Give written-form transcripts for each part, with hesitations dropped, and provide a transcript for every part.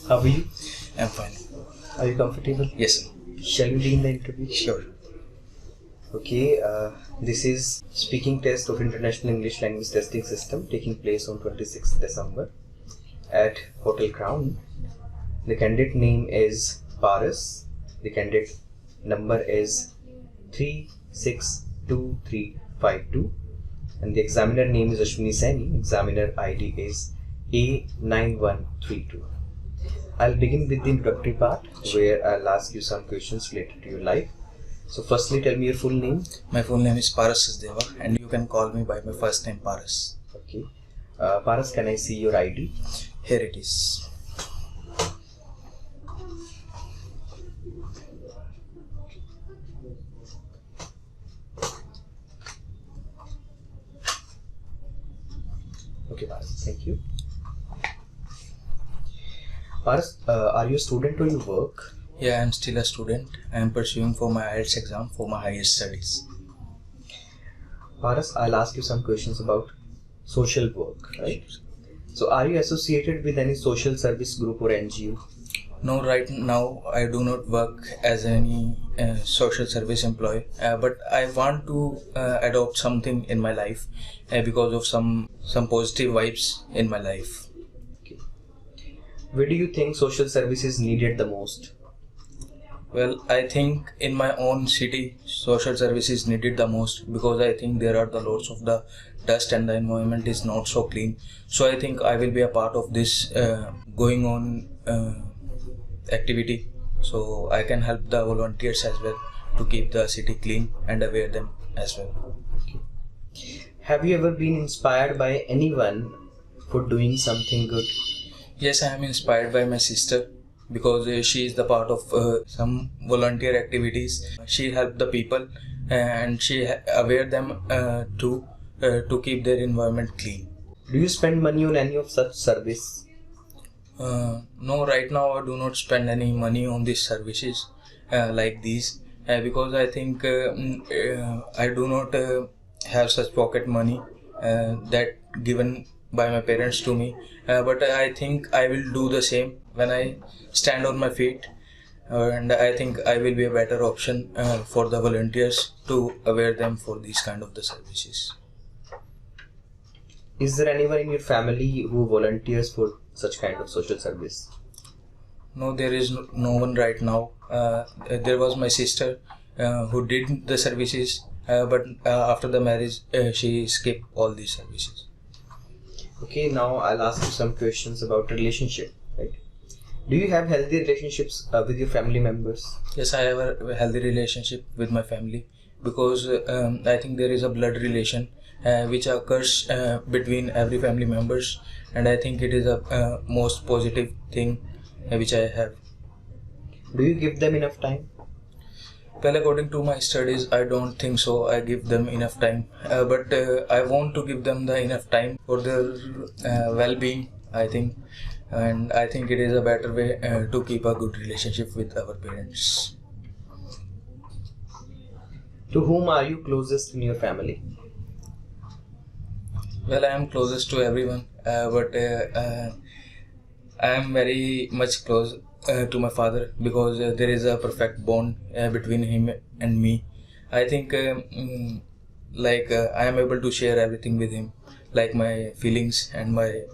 How are you? I'm fine. Are you comfortable? Yes. Shall we begin the interview? Sure. Okay, this is speaking test of International English Language Testing System taking place on 26th December at Hotel Crown. The candidate name is Paras. The candidate number is 362352 and the examiner name is Ashwini Saini. Examiner ID is A9132. I'll begin with the introductory part where I'll ask you some questions related to your life. So firstly, tell me your full name. My full name is Paras Sachdeva and you can call me by my first name Paras. Okay. Paras, can I see your ID? Here it is. Okay, Paras, thank you. Paras, are you a student or you work? Yeah, I'm still a student. I am pursuing for my IELTS exam for my higher studies. Paras, I'll ask you some questions about social work, right? So are you associated with any social service group or NGO? No, right now I do not work as any social service employee, but I want to adopt something in my life because of some positive vibes in my life. Okay. Where do you think social service is needed the most? Well, I think in my own city, social service is needed the most because I think there are the lots of the dust and the environment is not so clean. So I think I will be a part of this going on activity. So I can help the volunteers as well to keep the city clean and aware them as well. Okay. Have you ever been inspired by anyone for doing something good? Yes, I am inspired by my sister because she is the part of some volunteer activities. She helped the people and she aware them to keep their environment clean. Do you spend money on any of such service? No, right now I do not spend any money on these services like these because I think I do not have such pocket money that given by my parents to me, but I think I will do the same when I stand on my feet, and I think I will be a better option for the volunteers to aware them for these kind of the services. Is there anyone in your family who volunteers for such kind of social service? No, there is no one right now. There was my sister who did the services, but after the marriage she skipped all these services. Okay, now I'll ask you some questions about relationship, right? Do you have healthy relationships with your family members? Yes, I have a healthy relationship with my family because I think there is a blood relation which occurs between every family members, and I think it is a most positive thing which I have. Do you give them enough time? Well, according to my studies, I don't think so. I give them enough time, but I want to give them the enough time for their well-being, I think, and I think it is a better way to keep a good relationship with our parents. To whom are you closest in your family? Well, I am closest to everyone, but I am very much close to my father because there is a perfect bond between him and me. I think I am able to share everything with him, like my feelings and my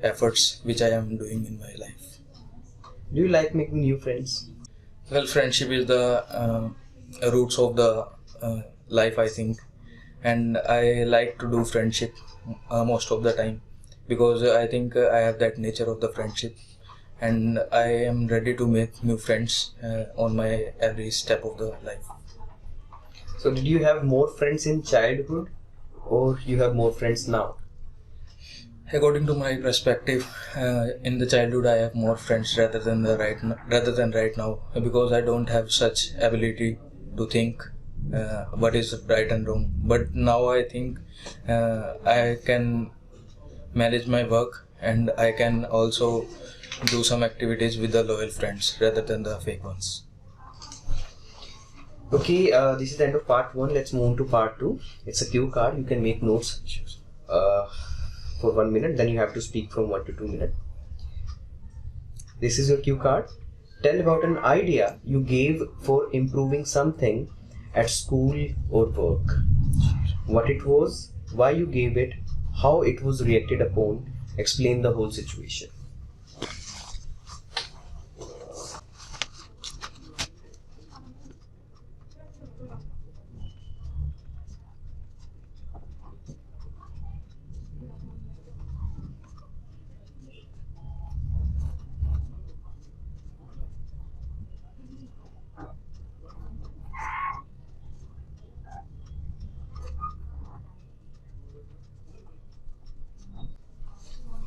efforts which I am doing in my life. Do you like making new friends? Well, friendship is the roots of the life, I think, and I like to do friendship most of the time because I think I have that nature of the friendship, and I am ready to make new friends on my every step of the life. So did you have more friends in childhood or you have more friends now? According to my perspective, in the childhood I have more friends rather than right now because I don't have such ability to think what is right and wrong. But now I think I can manage my work and I can also do some activities with the loyal friends rather than the fake ones. Okay, this is the end of part 1. Let's move on to part 2. It's a cue card. You can make notes for 1 minute. Then you have to speak from 1 to 2 minutes. This is your cue card. Tell about an idea you gave for improving something at school or work. What it was, why you gave it, how it was reacted upon. Explain the whole situation.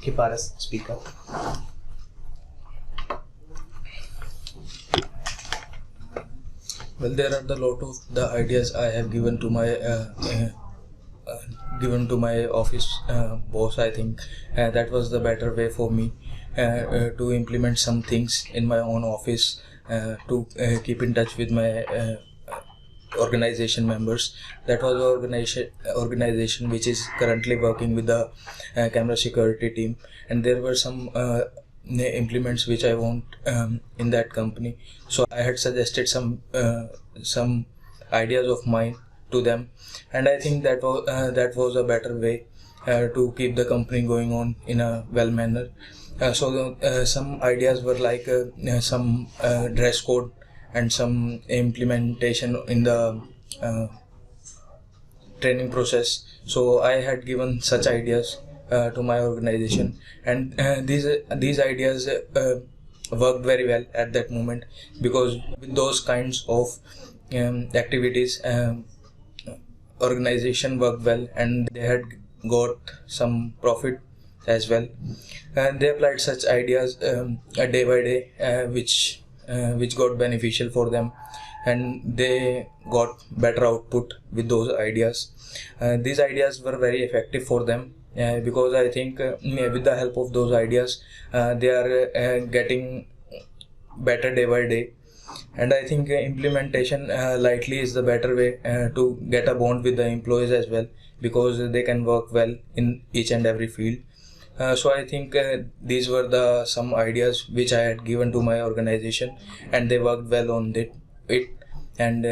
Okay, Paras, speak up. Well, there are the lot of the ideas I have given to my office boss. I think that was the better way for me to implement some things in my own office, to keep in touch with my organization members. That was the organization which is currently working with the camera security team, and there were some implements which I want in that company. So I had suggested some ideas of mine to them, and I think that was a better way to keep the company going on in a well manner. So some ideas were like some dress code and some implementation in the training process. So I had given such ideas to my organization, and these ideas worked very well at that moment, because with those kinds of activities, organization worked well and they had got some profit as well. And they applied such ideas day by day, which got beneficial for them, and they got better output with those ideas. These ideas were very effective for them, because I think with the help of those ideas they are getting better day by day. And I think implementation lightly is the better way to get a bond with the employees as well, because they can work well in each and every field. So I think these were some ideas which I had given to my organization, and they worked well on it, and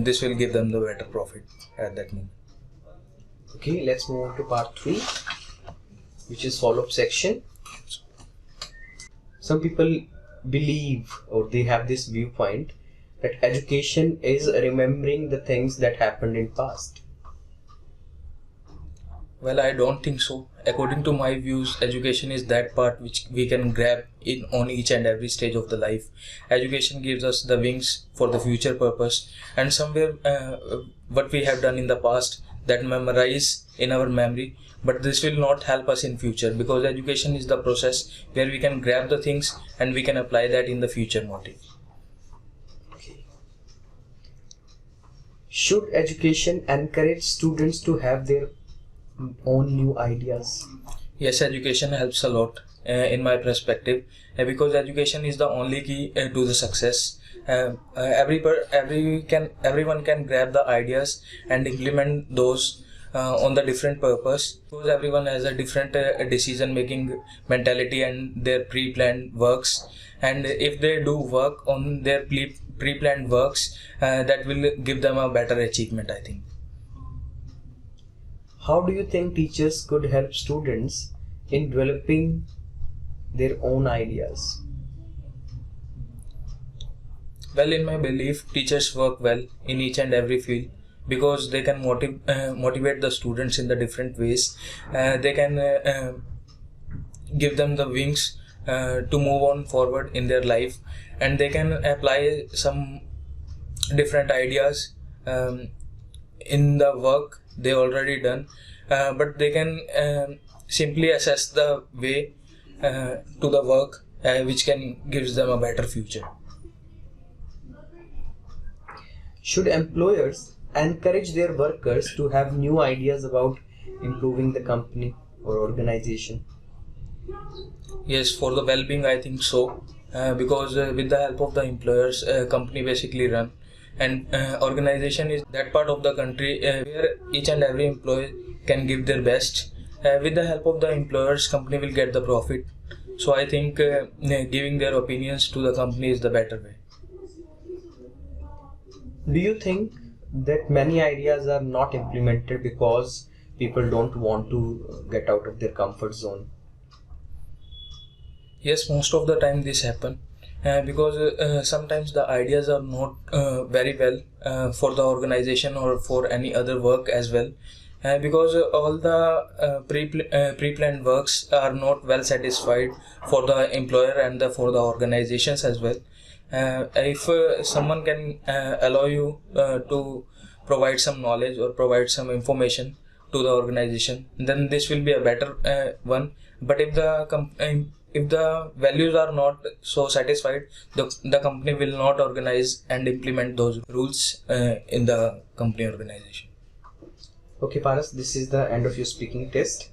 this will give them the better profit at that moment. Okay, let's move on to part 3, which is follow-up section. Some people believe, or they have this viewpoint, that education is remembering the things that happened in past. Well, I don't think so. According to my views, education is that part which we can grab in on each and every stage of the life. Education gives us the wings for the future purpose, and somewhere what we have done in the past, that memorize in our memory, but this will not help us in future, because education is the process where we can grab the things and we can apply that in the future motive. Okay. Should education encourage students to have their own new ideas? Yes, education helps a lot in my perspective, because education is the only key to the success. Everyone can grab the ideas and implement those on the different purpose, because everyone has a different decision making mentality and their pre-planned works, and if they do work on their pre-planned works, that will give them a better achievement, I think. How do you think teachers could help students in developing their own ideas? Well, in my belief, teachers work well in each and every field, because they can motivate the students in the different ways. They can give them the wings to move on forward in their life, and they can apply some different ideas in the work they already done, but they can simply assess the way to the work which can gives them a better future. Should employers encourage their workers to have new ideas about improving the company or organization? Yes, for the well-being, I think so, because with the help of the employers, company basically run, and organization is that part of the country where each and every employee can give their best. With the help of the employers, company will get the profit. So I think giving their opinions to the company is the better way. Do you think that many ideas are not implemented because people don't want to get out of their comfort zone? Yes, most of the time this happen because sometimes the ideas are not very well for the organization or for any other work as well. Because all the pre-planned works are not well satisfied for the employer and for the organizations as well. If someone can allow you to provide some knowledge or provide some information to the organization, then this will be a better one. But if the values are not so satisfied, the company will not organize and implement those rules in the company organization. Okay, Paras, this is the end of your speaking test.